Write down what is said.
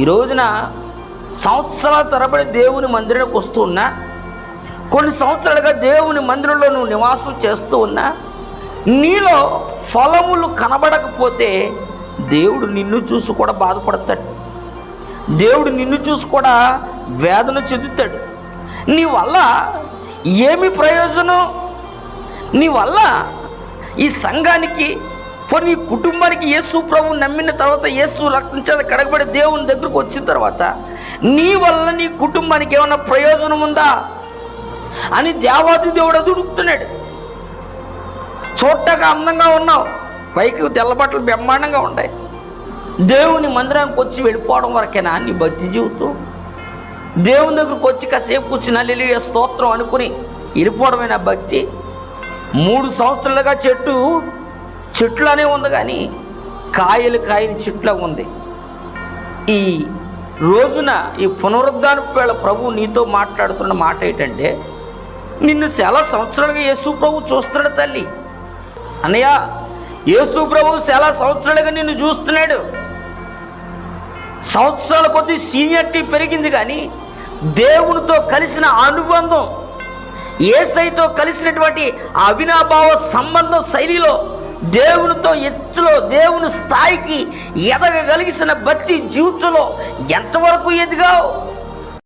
ఈ రోజున సంవత్సరాల తరబడి దేవుని మందిరానికి వస్తూ ఉన్నా, కొన్ని సంవత్సరాలుగా దేవుని మందిరంలో నువ్వు నివాసం చేస్తూ ఉన్నా, నీలో ఫలములు కనబడకపోతే దేవుడు నిన్ను చూసి కూడా బాధపడతాడు. దేవుడు నిన్ను చూసి కూడా వేదన చెందుతాడు. నీ వల్ల ఏమి ప్రయోజనం? నీ వల్ల ఈ సంఘానికి, నీ కుటుంబానికి యేసు ప్రభువు నమ్మిన తర్వాత, యేసు రక్తం చేత కడగబడి దేవుని దగ్గరకు వచ్చిన తర్వాత నీ వల్ల నీ కుటుంబానికి ఏమన్నా ప్రయోజనం ఉందా అని దేవాది దేవుడు అడుగుతున్నాడు. చూడటానికి అందంగా ఉన్నావు, పైకి తెల్లబట్టలు బ్రహ్మాండంగా ఉంటాయి, దేవుని మందిరానికి వచ్చి వెళ్ళిపోవడం వరకేనా నీ భక్తి జీవితం? దేవుని దగ్గరకు వచ్చి కాసేపు కూర్చుని హల్లెలూయా స్తోత్రం అనుకుని వెళ్ళిపోవడమేనా భక్తి? 3 సంవత్సరాలుగా చెట్లునే ఉంది, కానీ కాయలు కాయని చెట్లా ఉంది. ఈ రోజున ఈ పునరుద్ధానపు వేళ ప్రభు నీతో మాట్లాడుతున్న మాట ఏంటంటే, నిన్ను చాలా సంవత్సరాలుగా యేసు ప్రభు చూస్తున్నాడు తల్లి. అన్నయ్య, యేసు ప్రభు చాలా సంవత్సరాలుగా నిన్ను చూస్తున్నాడు. సంవత్సరాల కొద్దీ సీనియారిటీ పెరిగింది, కానీ దేవునితో కలిసిన అనుబంధం, యేసయ్యతో కలిసినటువంటి అవినాభావ సంబంధం శైలిలో, దేవునితో ఎత్తులో, దేవుని స్థాయికి ఎదగగలిగిన భక్తి జీవితంలో ఎంతవరకు ఎదిగావు?